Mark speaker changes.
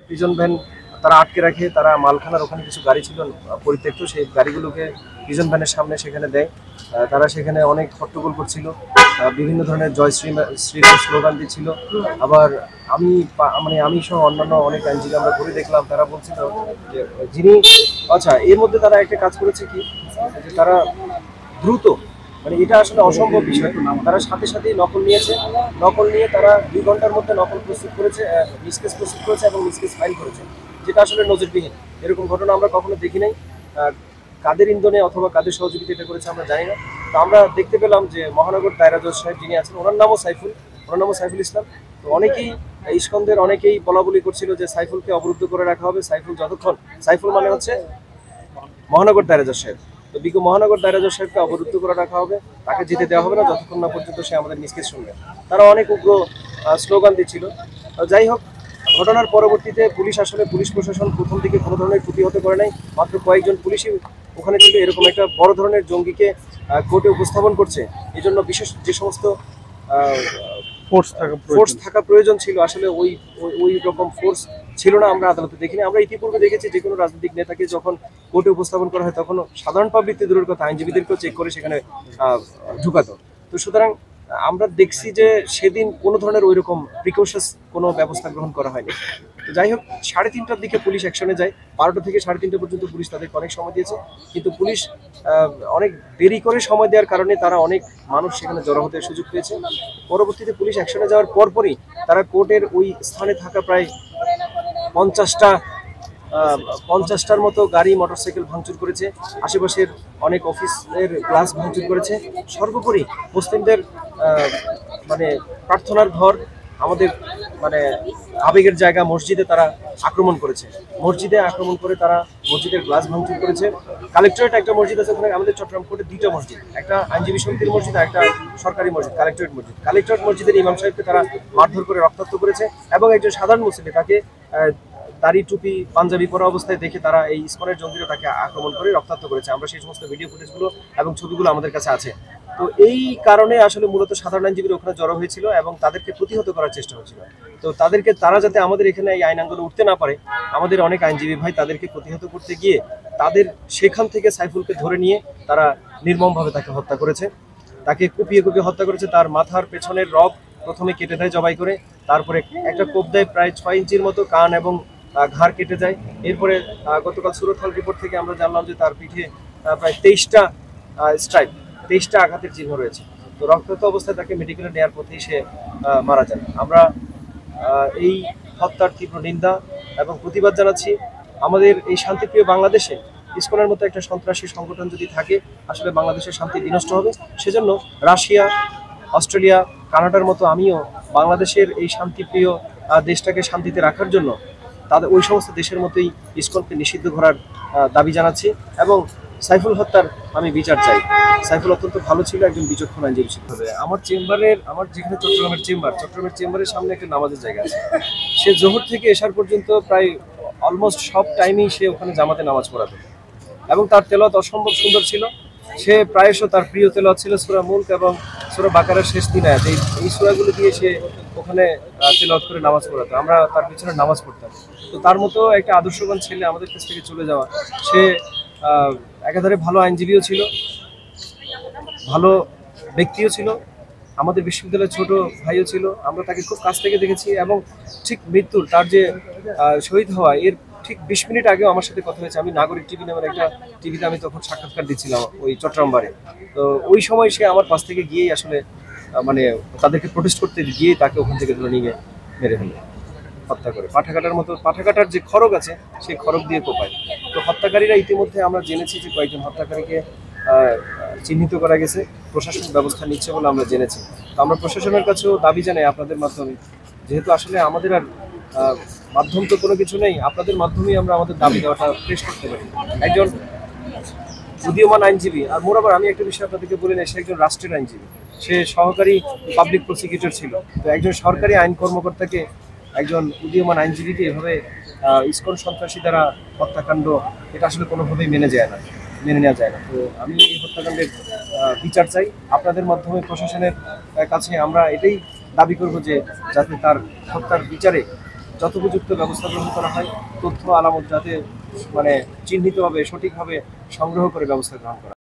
Speaker 1: Prison van তারা আটকে রাখে, তারা মালখানার ওখানে কিছু গাড়ি ছিল পরিত্যক্ত, সেই গাড়িগুলোকে প্রিজন ভ্যানের সামনে সেখানে দেয়। তারা সেখানে অনেক হট্টগোল করছিল, বিভিন্ন ধরনের জয় শ্রীরাম স্লোগান দিচ্ছিল। আবার আমি সহ অন্যান্য অনেক আইনজীবী আমরা ঘুরে দেখলাম, তারা বলছিল যে যিনি এর মধ্যে তারা একটা কাজ করেছে কি, যে তারা দ্রুত, এটা আসলে অসম্ভব বিষয়, তারা সাথে সাথেই নকল নিয়েছে। নকল নিয়ে তারা 2 ঘন্টার মধ্যে নকল প্রস্তুত করেছে, মিসকেস প্রস্তুত করেছে এবং মিসকেস ফাইল করেছে, যেটা আসলে নজিরবিহীন। এরকম ঘটনা আমরা কখনো দেখি নাই। কাদের ইন্ধনে অথবা কাদের সহযোগিতা এটা করেছে আমরা জানি না। তো আমরা দেখতে পেলাম যে মহানগর দায়রা জজ সাহেব যিনি আছেন, ওনার নামও সাইফুল ইসলাম। তো অনেকেই ইস্কনদের অনেকেই বলাবলি করছিল যে সাইফুলকে অবরুদ্ধ করে রাখা হবে, সাইফুল মানে হচ্ছে মহানগর দায়রা জজ সাহেব। তো মহানগর দায়রা জজ সাহেবকে অবরুদ্ধ করে রাখা হবে, তাকে যেতে দেওয়া হবে না যতক্ষণ না পর্যন্ত সে আমাদের মিসকেস শুনবে। তারা অনেক উগ্র স্লোগান দিচ্ছিল। যাই হোক, ঘটনার পরবর্তীতে পুলিশ প্রশাসন প্রথম দিকে কোনো ধরনের প্রতিহত করে নাই। মাত্র কয়েকজন পুলিশই ওখানে ছিল। এরকম একটা বড় ধরনের জঙ্গিকে কোর্টে উপস্থাপন করছে, এই জন্য বিশেষ যে সমস্ত ফোর্স থাকা প্রয়োজন ছিল, আসলে ওই রকম ফোর্স ছিল না, আমরা আদালতে দেখিনি। আমরা ইতিপূর্বে দেখেছি যে কোনো রাজনৈতিক নেতাকে যখন কোর্টে উপস্থাপন করা হয় তখন সাধারণ পাবলিক দূরের কথা আইনজীবীদেরকেও চেক করে সেখানে ঢুকাতো। তো সুতরাং আমরা দেখছি যে সেদিন কোনো ধরনের ওই রকম প্রিকশনস কোনো ব্যবস্থা গ্রহণ করা হয়নি। তো যাই হোক, 3:30টার দিকে পুলিশ অ্যাকশনে যায়। 12টা থেকে 3:30 পর্যন্ত পুলিশ তাদেরকে অনেক সময় দিয়েছে, কিন্তু পুলিশ অনেক দেরি করে সময় দেওয়ার কারণে তারা অনেক মানুষ সেখানে জড়ো হতে সুযোগ পেয়েছে। পরবর্তীতে পুলিশ অ্যাকশনে যাওয়ার পরপরই তারা কোর্টের ওই স্থানে থাকা প্রায় 50টার মতো গাড়ি মোটরসাইকেল ভাঙচুর করেছে, আশেপাশের অনেক অফিসের গ্লাস ভাঙচুর করেছে। সর্বোপরি মুসলিমদের প্রার্থনার ঘর, আমাদের আবেগের জায়গা মসজিদে তারা আক্রমণ করেছে। মসজিদে আক্রমণ করে তারা মসজিদের গ্লাস ভাঙচুর করেছে। কালেক্টরেট একটা মসজিদ আছে ওখানে, আমাদের চট্টগ্রাম কোর্টে 2টা মসজিদ, একটা আইনজীবী সমিতির মসজিদ, একটা সরকারি মসজিদ, কালেক্টরেট মসজিদের ইমাম সাহেবকে তারা মারধর করে রক্তাক্ত করেছে এবং একজন সাধারণ মুসলিম তাকে দাড়ি টুপি পাঞ্জাবি পরা অবস্থায় দেখে তারা এই ইসকনের জঙ্গিরা তাকে আক্রমণ করে রক্তাক্ত করেছে। আমরা সেই সমস্ত ভিডিও ফুটেজগুলো এবং ছবিগুলো আমাদের কাছে আছে। তো এই কারণে আসলে মূলত সাধারণ আইনজীবীরা ওখানে জড়ো হয়েছিল এবং তাদেরকে প্রতিহত করার চেষ্টা হচ্ছিল। তো তারা যাতে আমাদের এখানে এই আইন আন্দোলনে উঠতে না পারে, আমাদের অনেক আইনজীবী ভাই তাদেরকে প্রতিহত করতে গিয়ে তাদের সেখান থেকে সাইফুলকে ধরে নিয়ে তারা নির্মমভাবে তাকে হত্যা করেছে। তাকে কুপিয়ে হত্যা করেছে। তার মাথার পেছনের রগ প্রথমে কেটে দেয় জবাই করে, তারপরে একটা কোপ দেয় প্রায় 6 ইঞ্চির মতো, কান এবং ঘাড় কেটে যায়। এরপরে গতকাল সুরত হল রিপোর্ট থেকে আমরা জানলাম যে তার পিঠে প্রায় 23টা স্ট্রাইক, 23টা আঘাতের চিহ্ন রয়েছে। তো রক্তাক্ত অবস্থায় তাকে মেডিকেলে নেওয়ার পথেই সে মারা যান। আমরা এই হত্যার তীব্র নিন্দা এবং প্রতিবাদ জানাচ্ছি। আমাদের এই শান্তিপ্রিয় বাংলাদেশে ইসকনের মতো একটা সন্ত্রাসী সংগঠন যদি থাকে, আসলে বাংলাদেশের শান্তি বিনষ্ট হবে। সেজন্য রাশিয়া, অস্ট্রেলিয়া, কানাডার মতো আমিও বাংলাদেশের এই শান্তিপ্রিয় দেশটাকে শান্তিতে রাখার জন্য তাদের ওই সমস্ত দেশের মতোই ইসকনকে নিষিদ্ধ করার দাবি জানাচ্ছি এবং সাইফুল হত্যার আমি বিচার চাই। সাইফুল অত্যন্ত ভালো ছিল, একজন বিচক্ষণ আইনজীবী ছিল। আমার যেখানে চট্টগ্রামের চেম্বারের সামনে একটা নামাজের জায়গা আছে। সে জোহর থেকে এশার পর্যন্ত প্রায় অলমোস্ট সব টাইমেই সে ওখানে জামাতে নামাজ পড়াতো এবং তার তেলাওয়াত অসম্ভব সুন্দর ছিল। সে প্রায়শ তার প্রিয় তেলাওয়াত ছিল সূরা মুলক এবং সূরা বাকারার শেষ 3 আয়াত। এই সূরাগুলো দিয়ে সে ওখানে তেলাওয়াত করে নামাজ পড়াতো, আমরা তার পিছনে নামাজ পড়তাম। তো তার মতো একটা আদর্শবান ছেলে আমাদের কাছ থেকে চলে যাওয়া, সে একাধারে ভালো আইনজীবীও ছিল, ভালো ব্যক্তিও ছিল, আমাদের বিশ্ববিদ্যালয়ের ছোট ভাইও ছিল। আমরা তাকে খুব কাছ থেকে দেখেছি এবং ঠিক মৃত্যুর, তার যে শহীদ হওয়া এর ঠিক 20 মিনিট আগেও আমার সাথে কথা হয়েছে। আমি নাগরিক টিভি নামের একটা টিভিতে আমি তখন সাক্ষাৎকার দিচ্ছিলাম ওই চট্টগ্রাম বারে। তো ওই সময় সে আমার পাশ থেকে গিয়েই আসলে তাদেরকে প্রোটেস্ট করতে গিয়ে তাকে ওখান থেকে ধরে নিয়ে মেরে ফেলে, হত্যা করে। পাঠাকাটার যে খড়গ আছে সেই খড়গ দিয়ে কোপায়। তো হত্যাকারীরা ইতিমধ্যে আমরা জেনেছি যে কয়েকজন হত্যাকারীকে চিহ্নিত করা গেছে, প্রশাসন ব্যবস্থা নিচ্ছে বলে আমরা জেনেছি। তো আমরা প্রশাসনের কাছেও দাবি জানাই আপনাদের মাধ্যমে, যেহেতু আসলে আমাদের আর মাধ্যম তো কোনো কিছু নেই, আপনাদের মাধ্যমেই আমরা আমাদের দাবি দেওয়াটা পেশ করতে পারি। একজন উদীয়মান আইনজীবী, আর মোরাবার আমি একটা বিষয় আপনাদেরকে বলে নেই, সে একজন রাষ্ট্রের আইনজীবী, সে সহকারী পাবলিক প্রসিকিউটর ছিল। তো একজন সরকারি আইন কর্মকর্তাকে, একজন উদীয়মান আইনজীবীকে এভাবে ইসকন সন্ত্রাসী দ্বারা হত্যাকাণ্ড, এটা আসলে কোনোভাবেই মেনে নেওয়া যায় না। তো আমি এই হত্যাকাণ্ডের বিচার চাই আপনাদের মাধ্যমে। প্রশাসনের কাছে আমরা এটাই দাবি করব যে যাতে তার হত্যার বিচারে যথোপযুক্ত ব্যবস্থা গ্রহণ করা হয়, তথ্য আলামত যাতে মানে চিহ্নিতভাবে সঠিকভাবে সংগ্রহ করে ব্যবস্থা গ্রহণ করা হয়।